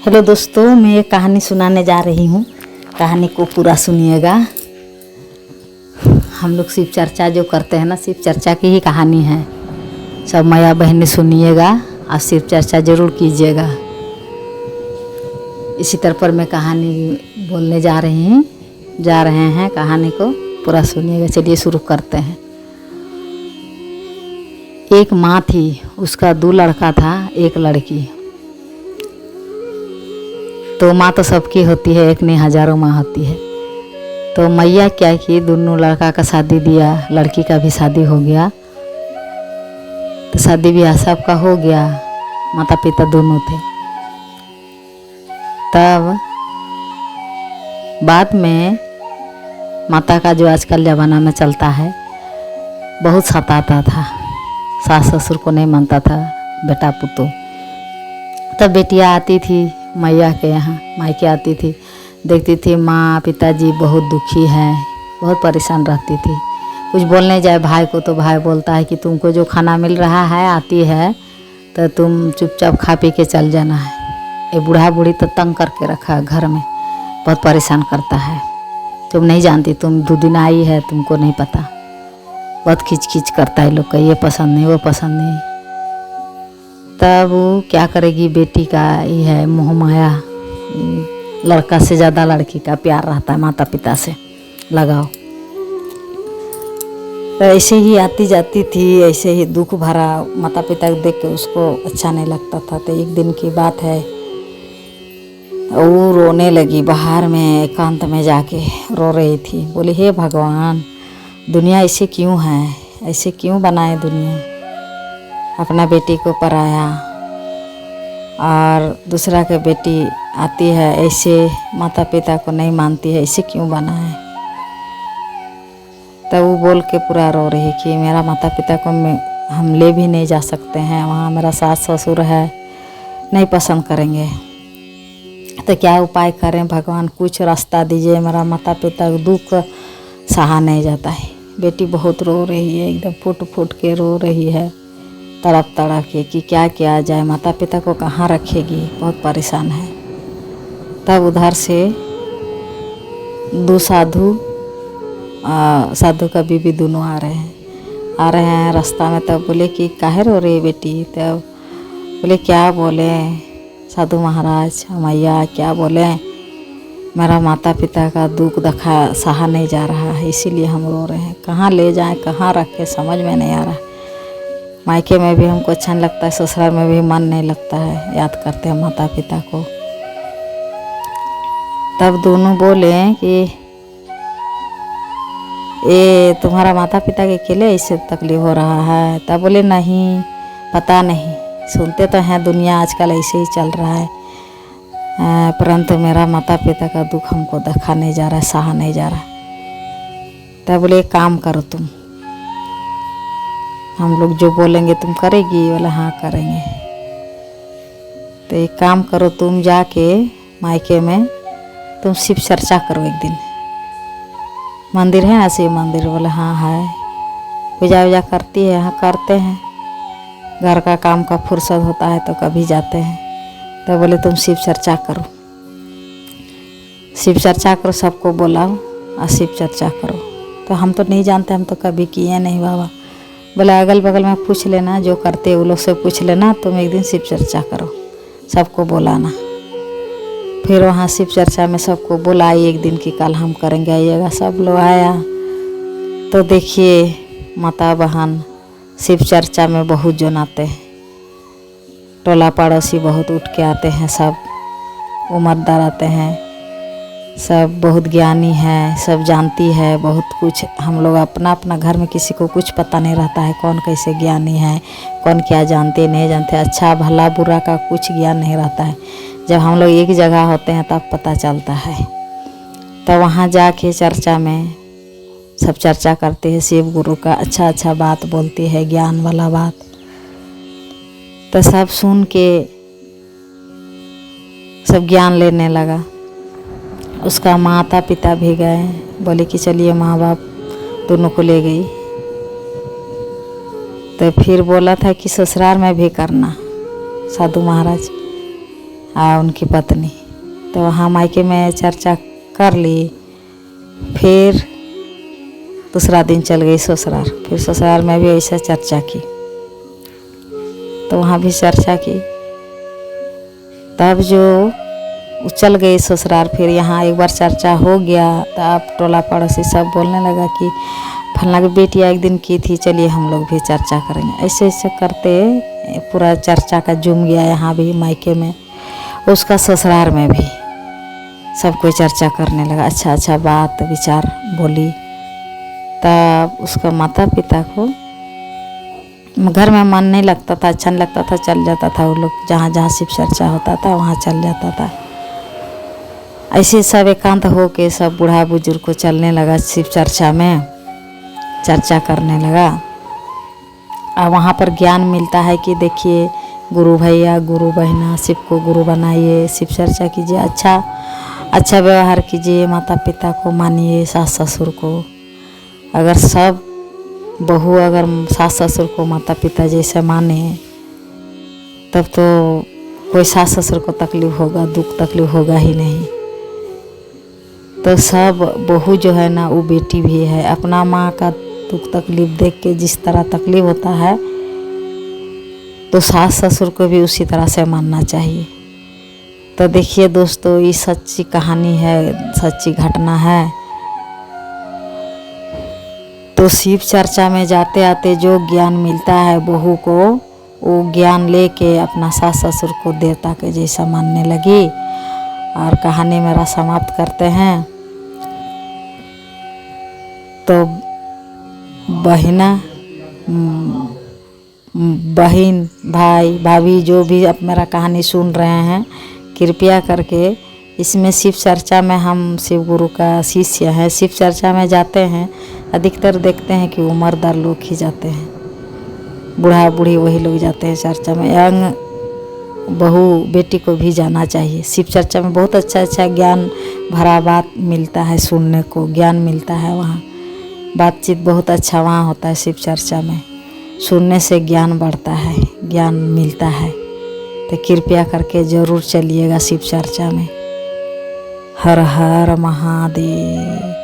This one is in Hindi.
हेलो दोस्तों, मैं एक कहानी सुनाने जा रही हूँ। कहानी को पूरा सुनिएगा। हम लोग शिव चर्चा जो करते हैं ना, शिव चर्चा की ही कहानी है। सब माया बहनें सुनिएगा और शिव चर्चा ज़रूर कीजिएगा। इसी तरह पर मैं कहानी बोलने जा रहे हैं। कहानी को पूरा सुनिएगा। चलिए शुरू करते हैं। एक माँ थी, उसका 2 लड़का था, 1 लड़की। तो माँ तो सबकी होती है, एक नहीं हज़ारों माँ होती है। तो मैया क्या की, दोनों लड़का का शादी दिया, लड़की का भी शादी हो गया। तो शादी ब्याह सबका हो गया, माता पिता दोनों थे। तब बाद में माता का जो आजकल ज़माना में चलता है, बहुत सताता था। सास ससुर को नहीं मानता था बेटा पुतो। तब बेटियाँ आती थी मैया के यहाँ, मायके आती थी, देखती थी माँ पिताजी बहुत दुखी है, बहुत परेशान रहती थी। कुछ बोलने जाए भाई को तो भाई बोलता है कि तुमको जो खाना मिल रहा है आती है तो तुम चुपचाप खा पी के चल जाना है। ये बूढ़ा बूढ़ी तो तंग करके रखा है घर में, बहुत परेशान करता है। तुम नहीं जानती, तुम 2 दिन आई है, तुमको नहीं पता। बहुत खींच खींच करता है लोग का, ये पसंद नहीं वो पसंद नहीं। तब वो क्या करेगी, बेटी का ये है मोह माया, लड़का से ज़्यादा लड़की का प्यार रहता है, माता पिता से लगाओ। तो ऐसे ही आती जाती थी, ऐसे ही दुख भरा। माता पिता को देख के उसको अच्छा नहीं लगता था। तो एक दिन की बात है, वो रोने लगी बाहर में, एकांत में जाके रो रही थी। बोली, हे भगवान, दुनिया ऐसे क्यों है, ऐसे क्यों बनाए दुनिया। अपना बेटी को पराया और दूसरा के बेटी आती है, ऐसे माता पिता को नहीं मानती है, ऐसे क्यों बना है। तब वो बोल के पूरा रो रही कि मेरा माता पिता को हम ले भी नहीं जा सकते हैं, वहाँ मेरा सास ससुर है, नहीं पसंद करेंगे। तो क्या उपाय करें भगवान, कुछ रास्ता दीजिए, मेरा माता पिता को दुख सहा नहीं जाता है। बेटी बहुत रो रही है, एकदम फूट फूट के रो रही है, तड़प तड़प के कि क्या किया जाए, माता पिता को कहाँ रखेगी, बहुत परेशान है। तब उधर से 2 साधु का बीबी दोनों आ रहे हैं रास्ता में। तब बोले कि काहे रो रही बेटी। तब बोले, क्या बोले साधु महाराज, मैया क्या बोले, मेरा माता पिता का दुख सहा नहीं जा रहा है, इसीलिए हम रो रहे हैं। कहाँ ले जाएं, कहाँ रखें, समझ में नहीं आ रहा है। मायके में भी हमको अच्छा नहीं लगता है, ससुराल में भी मन नहीं लगता है, याद करते हैं माता पिता को। तब दोनों बोले कि ये तुम्हारा माता पिता के अकेले ऐसे तकलीफ हो रहा है। तब बोले, नहीं, पता नहीं, सुनते तो हैं दुनिया आजकल ऐसे ही चल रहा है, परंतु मेरा माता पिता का दुख हमको देखा नहीं जा रहा है, सहा नहीं जा रहा है। तब बोले, एक काम करो तुम, हम लोग जो बोलेंगे तुम करेगी। बोला, हाँ करेंगे। तो एक काम करो, तुम जाके मायके में तुम शिव चर्चा करो एक दिन। मंदिर है ना शिव मंदिर। बोला, हाँ है। पूजा वूजा करती है? हाँ करते हैं, घर का काम का फुर्सत होता है तो कभी जाते हैं। तो बोले, तुम शिव चर्चा करो, शिव चर्चा करो, सबको बुलाओ और शिव चर्चा करो। तो हम तो नहीं जानते, हम तो कभी किए नहीं बाबा। बोला, अगल बगल में पूछ लेना, जो करते वो लोग से पूछ लेना, तुम एक दिन शिव चर्चा करो, सबको बुलाना। फिर वहाँ शिव चर्चा में सबको बुलाई एक दिन की, कल हम करेंगे, आइएगा। सब लोग आया तो देखिए माता बहन शिव चर्चा में बहुत जन आते हैं, टोला पड़ोसी बहुत उठ के आते हैं, सब उम्रदार आते हैं, सब बहुत ज्ञानी है, सब जानती है बहुत कुछ। हम लोग अपना अपना घर में किसी को कुछ पता नहीं रहता है, कौन कैसे ज्ञानी है, कौन क्या जानते नहीं जानते, अच्छा भला बुरा का कुछ ज्ञान नहीं रहता है। जब हम लोग एक जगह होते हैं तब पता चलता है। तो वहाँ जाके चर्चा में सब चर्चा करते हैं, शिव गुरु का अच्छा अच्छा बात बोलती है, ज्ञान वाला बात। तो सब सुन के सब ज्ञान लेने लगा। उसका माता पिता भी गए, बोले कि चलिए, माँ बाप दोनों को ले गई। तो फिर बोला था कि ससुराल में भी करना, साधु महाराज उनकी पत्नी। तो वहाँ मायके में चर्चा कर ली। फिर दूसरा दिन चल गई ससुराल। फिर ससुराल में भी ऐसा चर्चा की, तो वहाँ भी चर्चा की। तब जो चल गए ससुराल, फिर यहाँ एक बार चर्चा हो गया। तब टोला पड़ोसी सब बोलने लगा कि फलना की बेटियाँ एक दिन की थी, चलिए हम लोग भी चर्चा करेंगे। ऐसे ऐसे करते पूरा चर्चा का जुम गया। यहाँ भी मायके में, उसका ससुराल में भी सब कोई चर्चा करने लगा, अच्छा अच्छा बात विचार बोली। तब उसका माता पिता को घर में मन नहीं लगता था, अच्छा नहीं लगता था, चल जाता था वो लोग जहाँ जहाँ शिव चर्चा होता था वहाँ चल जाता था। ऐसे सब एकांत हो के सब बूढ़ा बुजुर्ग को चलने लगा शिव चर्चा में, चर्चा करने लगा। और वहाँ पर ज्ञान मिलता है कि देखिए गुरु भैया गुरु बहना शिव को गुरु बनाइए, शिव चर्चा कीजिए, अच्छा व्यवहार कीजिए, माता पिता को मानिए, सास ससुर को। अगर सब बहू अगर सास ससुर को माता पिता जैसे माने, तब तो कोई सास ससुर को तकलीफ होगा, दुख तकलीफ होगा ही नहीं। तो सब बहू जो है ना वो बेटी भी है। अपना माँ का दुख तकलीफ देख के जिस तरह तकलीफ होता है, तो सास ससुर को भी उसी तरह से मानना चाहिए। तो देखिए दोस्तों, ये सच्ची कहानी है, सच्ची घटना है। तो शिव चर्चा में जाते आते जो ज्ञान मिलता है बहू को, वो ज्ञान लेके अपना सास ससुर को देवता के जैसा मानने लगी। और कहानी मेरा समाप्त करते हैं। तो बहन भाई भाभी जो भी अब मेरा कहानी सुन रहे हैं, कृपया करके इसमें शिव चर्चा में, हम शिव गुरु का शिष्य हैं, शिव चर्चा में जाते हैं, अधिकतर देखते हैं कि उम्रदार लोग ही जाते हैं, बूढ़ा बूढ़ी वही लोग जाते हैं चर्चा में। यंग बहू बेटी को भी जाना चाहिए शिव चर्चा में। बहुत अच्छा अच्छा ज्ञान भरा बात मिलता है, सुनने को ज्ञान मिलता है। वहाँ बातचीत बहुत अच्छा वहाँ होता है शिव चर्चा में, सुनने से ज्ञान बढ़ता है, ज्ञान मिलता है। तो कृपया करके ज़रूर चलिएगा शिव चर्चा में। हर हर महादेव।